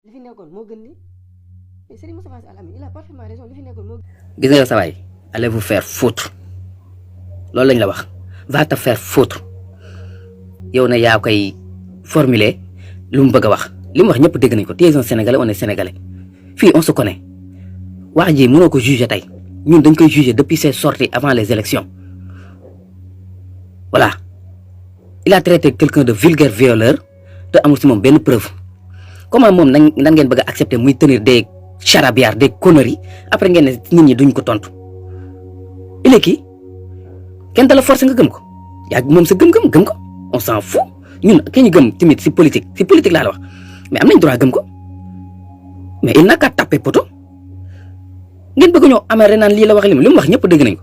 li fi nekkoon moo gën ni mais Serigne Moustapha Sy Al Amine il a parfaitement raison li fi nekkoon moo. gis nga sa waay allez vous faire foutre loolu lañ la wax va te faire foutre yow na yaa koy formuler lu mu bëgg a wax li mu wax ñëpp dégg nañ ko tu es un sénégalais on est sénégalais fii on se connaît wax ji mënoo ko juger tey ñun dañ koy juger depuis ses sorties avant les élections voilà il a traité quelqu'un de vulgaire violeur te amul si moom benn preuve comment moom nan ngeen bëgg a accepter muy tenir des charabia des conneries après ngeen ne nit ñi duñ ko tontu il est qui kenn da la force nga gëm ko yaa moom sa gëm-gëm gëm ko on s'en fout ñun ki ñu gëm tamit si politique laa la wax mais am nañ droit gëm ko mais il n'a qu'à taper poto ngeen bëgg ñoo amee naan lii la wax li mu wax ñëpp dégg nañ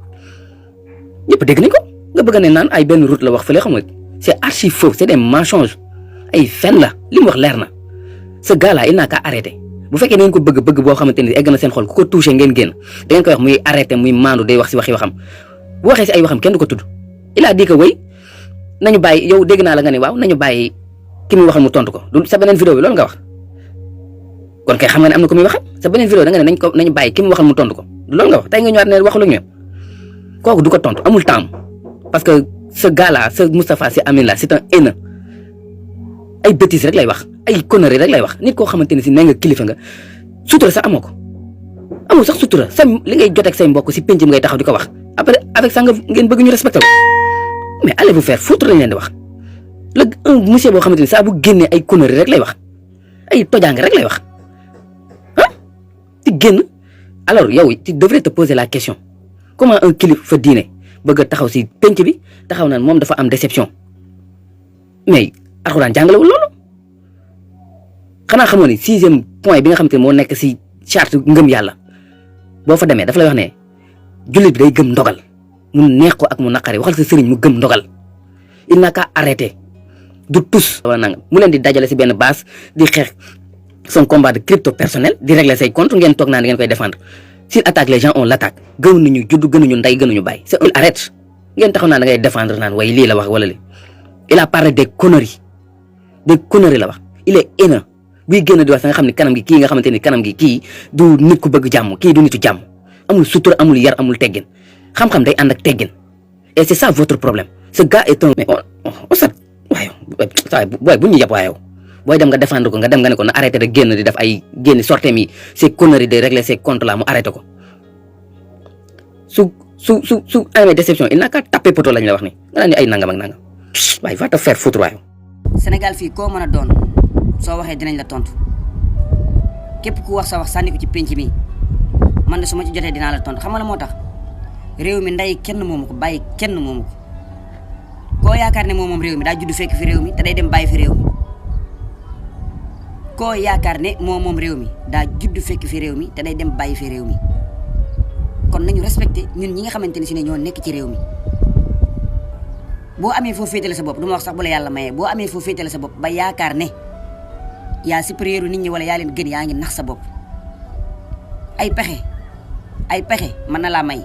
ko nga bëgg ne naan ay benn route la wax fële xam nga c'est archi faux c'est des mensonges ay fen la li mu wax leer na ce gars là il n'a qu'à arrêter bu fekkee ngeen ko bëgg boo xamante ni egg na seen xol ku ko touché ngeen génn da ngeen koy wax muy arrêter muy maandu day wax si waxam bu waxee si ay waxam kenn du ko tudd il a dit que way nañu bàyyi yow dégg naa la nga ne waaw nañu bàyyi ki muy waxal mu tontu ko du sa beneen vidéo bi loolu nga wax kon kay xam nga ne am na ko muy waxal sa beneen vidéo da nga ne nañu bàyyi ki muy waxal mu tontu ko du loolu nga wax tey nga ñëwaat ne waxalu ñu kooku du ko tontu amul temps parce que ce gars là ce Moustapha Sy Amine là c'est un haineux ay bêtises rek lay wax ay conneries rek lay wax nit koo xamante ne si nee nga kilifa nga sutura sax amoo ko amul sax sutura sa li ngay jot ak say mbokk si penc mi ngay taxaw di ko wax après avec ça ngeen bëgg ñu respecté ko mais allez vous faire foutre lañ leen di wax la un monsieur boo xamante ni saa bu génnee ay conneries rek lay wax ay tojaange rek lay wax ah ti génn alors yow tu devrais te poser la question comment un kilifa diine bëgg a taxaw si penc bi taxaw naan moom dafa am déception mais alxuraan jàngalewul loolu xanaa xamoo ni 6e point bi nga xamante ne moo nekk si charte ngëm yàlla boo fa demee dafa lay wax ne jullit bi day gëm ndogal mu neex ko ak mu naqari waxal sa sëriñ mu gëm ndogal il n'a qu'à arrêter du tous wala nangam mu leen di dajale si benn base di xeex son combat de crypto personnel di régler say compte ngeen toog naan ngeen koy défendre s'il attaque les gens on l'attaque gënuñu judd gënuñu ndey gënuñu bàyyi c'est il arrête ngeen taxaw naan da ngay défendre naan way lii la wax wala lii il a parlé des conneries la wax il est haineux buy génn di wax sa nga xam ne kanam gi kii nga xamante ni kanam gi kii du nit ku bëgg jàmm kii du nitu jàmm amul sutura amul yar amul teggin xam-xam day ànd ak teggin et c'est ça votre problème ce gars est un mais on sat waaye booy bu ñu yab waaye booy dem nga défendre ko nga dem nga ne ko na arrêté de génn di def ay génn sortie mi ces conneries de régler ces comptes là mu arrêté ko su amee déception il n'a qu'à taper poto lañ la wax ni nga naan ni ay nangam ak nangam waaye va te faire foutre waaye. Sénégal fii koo mën a doon soo waxee dinañ la tontu képp ku wax sa wax sànni ko ci penc mi man de su ma ci jotee dinaa la tontu xam nga la moo tax réew mi nday kenn moomu ko bàyyi kenn moomu ko koo yaakaar ne moom réew mi daa judd fekk fi réew mi te day dem bàyyi fi réew mi koo yaakaar ne moom réew mi daa judd fekk fi réew mi te day dem bàyyi fi réew mi kon nañu respecté ñun ñi nga xamante ne si ne ñoo nekk ci réew mi boo amee foo féetale sa bopp du ma wax sax bu la yàlla mayee boo amee foo féetale sa bopp ba yaakaar ne yaa supérieur nit ñi wala yaa leen gën yaa ngi nax sa bopp ay pexe mën na laa may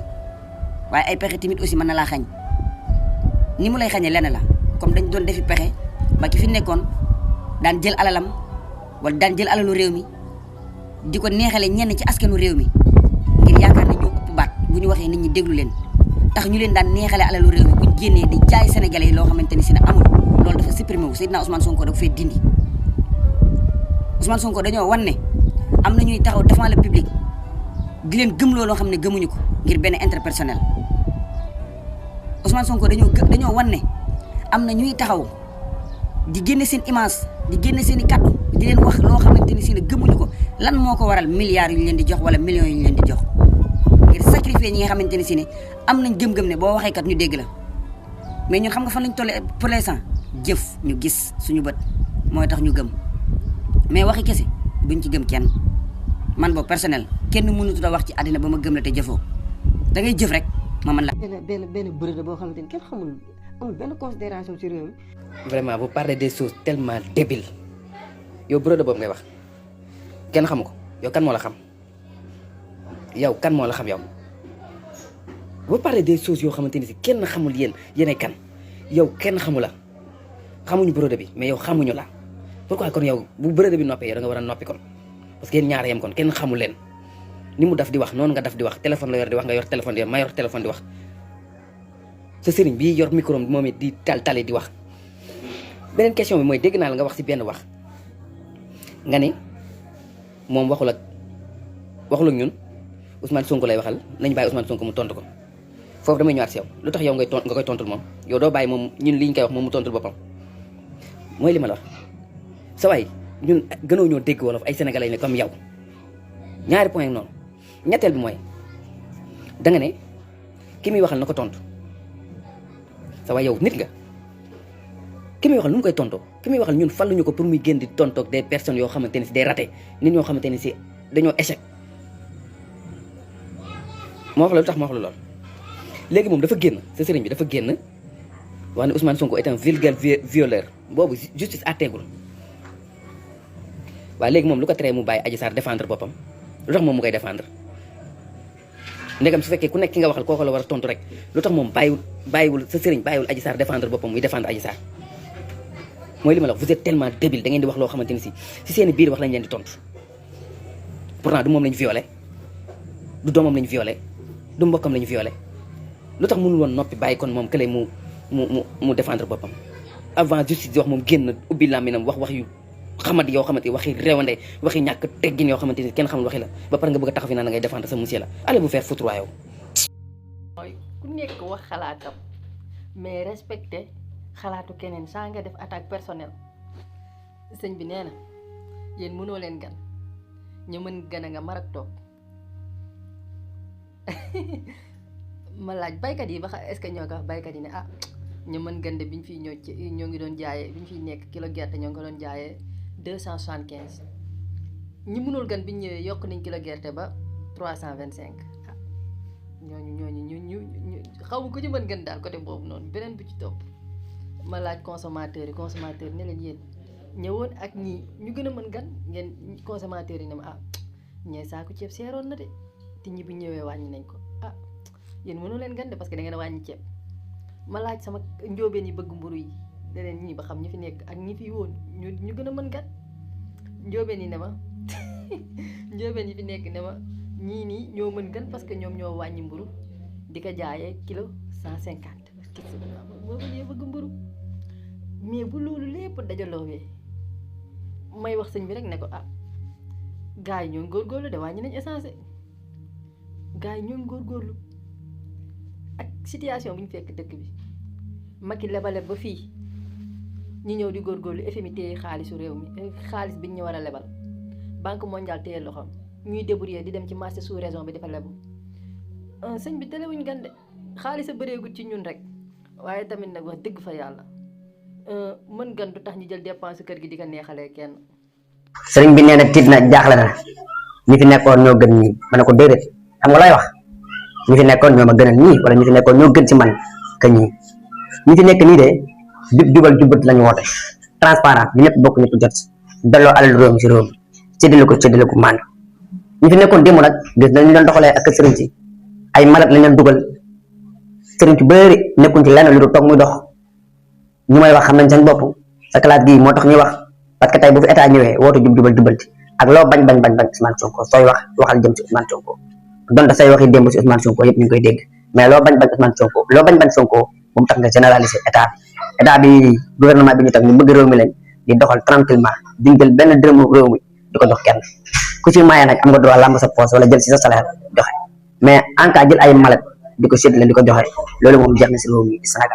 waaye ay pexe tamit aussi mën na laa xañ ni mu lay xañee lenn la comme dañ doon defi pexe ba ki fi nekkoon daan jël alalam wala daan jël alalu réew mi di ko neexale ñenn ci askanu réew mi ngir yaakaar ne ñoo ëpp baat bu ñu waxee nit ñi déglu leen tax ñu leen daan neexale alalu réew mi buñ génnee di jaay sénégalais yi loo xamante ni si ne amul loolu dafa supprimé wu Seydina Ousmane Sonko da ko fee dindi Ousmane Sonko dañoo wan ne am na ñuy taxaw devant le public di leen gëm loo xam ne gëmuñu ko ngir benn intérêt personnel Ousmane Sonko dañoo wan ne am na ñuy taxaw di génne seen image di génne seen i kàddu di leen wax loo xamante ni si ne gëmuñu ko lan moo ko waral milliards yu ñu leen di jox wala millions yu ñu leen di jox ngir sacrifier ñi nga xamante ni si ne am nañ gëm-gëm ne boo waxee kat ñu dégg la mais ñun xam nga fan lañ tollee pour l'instant jëf ñu gis suñu bët mooy tax ñu gëm mais waxi kese duñ ci gëm kenn man boobu personnel kenn mënut a wax ci àddina ba ma gëm la te jëfoo da ngay jëf rek ma mën la. benn bërëb boo xamante ni kenn xamul amul benn considération ci réew mi. vraiment vous parlez des choses tellement débiles yow bërëb boobu ngay wax kenn xamu ko yow kan moo la xam yow kan moo la xam yow vous parlez des choses yoo xamante ni si kenn xamul yéenay kan yow kenn xamu la xamuñu bërëb bi mais yow xamuñu la pourquoi kon yow bu bërëb bi noppee yow da nga war a noppi kon. parce que yéen ñaar yem kon kenn xamul leen ni mu daf di wax noonu nga daf di wax téléphone la yor di wax nga yor téléphone di wax ma yor téléphone di wax sa sëriñ bii yor micro moom it di tali di wax. beneen question bi mooy dégg naa la nga wax ci benn wax nga ne moom waxul ak ñun Ousmane Sonko lay waxal nañ bàyyi Ousmane Sonko mu tontu ko foofu damay ñëwaat si yow lu tax yow nga koy tontul moom yow doo bàyyi moom ñun li ñu koy wax moom mu tontul boppam mooy li ma la wax sa waay ñun gënoo ñoo dégg wolof ay sénégalais ne comme yow ñaari point noonu ñetteel bi mooy da nga ne ki muy waxal na ko tontu sa waay yow nit nga ki muy waxal nu mu koy tontoo ki muy waxal ñun falluñu ko pour muy génn di tontoog des personnes yoo xamante ne si day raté nit ñoo xamante ne si dañoo échec moo wax la lu tax ma wax la lool léegi moom dafa génn sa sëriñ bi dafa génn wax ne Ousmane Sonko est un vulgaire violeur boobu justice àtteegul waaye léegi moom lu ko teree mu bàyyi Adji Sarr défendre boppam lu tax moom mu koy défendre ndegam su fekkee ku nekk ki nga waxal kooku la war a tontu rek lu tax moom bàyyiwul sa sëriñ bàyyiwul Adji Sarr défendre boppam muy défendre Adji Sarr mooy li ma la wax vous êtes tellement débile da ngeen di wax loo xamante ni si seen biir wax lañ leen di tontu pourtant du moom lañ violé du doomam lañ violé du mbokkam lañ violé lu tax mënul woon noppi bàyyi kon moom kële mu défendre boppam avant justice di wax moom génn ubbi làmminam wax yu xamadi yoo xamante waxi réewande waxi ñàkk teggin yoo xamante ni kenn xamul waxi la ba pare nga bëgg a taxaw fi naan ngay défendre sa monsieur la allez vous faire foutre yow. mooy ku nekk wax xalaatam mais respecté xalaatu keneen saa nga def attaque personnelle sëñ bi nee na yéen mënoo leen gan ñu mën gan a nga mar ak toog ma laaj baykat yi ba xam est-ce que ñoo ko wax baykat yi ne ah ñu mën gan de biñ fiy ñoo ngi doon jaayee biñ fiy nekk kilo gerte ñoo ngi ko doon jaayee 275 ñi mënul gan biñ ñëwee yokk nañ kilo gerte ba 325 ah ñooñu ñu xaw ma ko ci mën gan daal côté boobu noonu beneen bu ci topp ma laaj consommateur yi ne leen yéen ñëwoon ak ñii ñu gën a mën gan ngeen consommateur yi ne ma ah ñee saako ceeb seeroon na de te ñi bu ñëwee wàññi nañ ko ah yéen mënu leen gan de parce que da ngeen a wàññi ceeb ma laaj sama njóobeen yi bëgg mburu yi ne leen ñii ba xam ñi fi nekk ak ñi fi woon ñu gën a mën gan njóobeen yi ne ma njóobeen yi fi nekk ne ma ñii nii ñoo mën gan parce que ñoom ñoo wàññi mburu di ko jaayee kilo 150 boobu ñee bëgg mburu mais bu loolu lépp dajaloowee may wax sëñ bi rek ne ko ah gars yi ñoo góorgóorlu de wàññi nañ essence gars yi ñoo góorgóorlu ak situation bu ñu fekk dëkk bi Macky lebale ba fii ñi ñëw di góorgóorlu FMI téye xaalisu réew mi xaalis bi ñu war a lebal Banque mondiale téye loxoom ñuy débrouiller di dem ci marché sous région bi dafa lebu sëñ bi telewuñ gan de xaalis a bëreegul ci ñun rek waaye tamit nag wax dëgg fa yàlla mën gan du tax ñu jël dépense kër gi di ko neexalee kenn. sëriñ bi nee na tiit na jaaxle na ñi fi nekkoon ñoo gën ñii ma ne ko déedéet xam nga lay wax ñi fi nekkoon ñoo ma gënal ñii wala ñi fi nekkoon ñoo gën ci man que ñii ñi fi nekk nii de jubal jubbat lañu woote transparent bi ñëpp bokk ñëpp jot delloo alal réew mi si réew mi séddale ko mànd ñi fi nekkoon démb nag gis nañu doon doxalee ak sëriñ si ay malat lañ leen dugal sëriñ ci bëri nekkuñ ci lenn lu dul toog muy dox ñu may wax xam nañ seen bopp sa classe gii moo tax ñuy wax parce que tey bu fi état ñëwee wootu jubalti ak loo bañ Ousmane Sonko sooy waxal jëm si Ousmane Sonko donte say waxi démb si Ousmane Sonko yëpp ñu ngi koy dégg mais loo bañ Ousmane Sonko loo bañ Sonko bu mu tax nga généraliser état bi gouvernement bi ñu tax ñu bëgg réew mi leen di doxal tranquillement duñ jël benn dërëmu réew mi di ko jox kenn ku ci maye nag am nga droit lamb sa poche wala jël si sa salaire joxe mais en cas jël ay malet di ko séddale di ko joxe loolu moom jeex na si réew mi Sénégal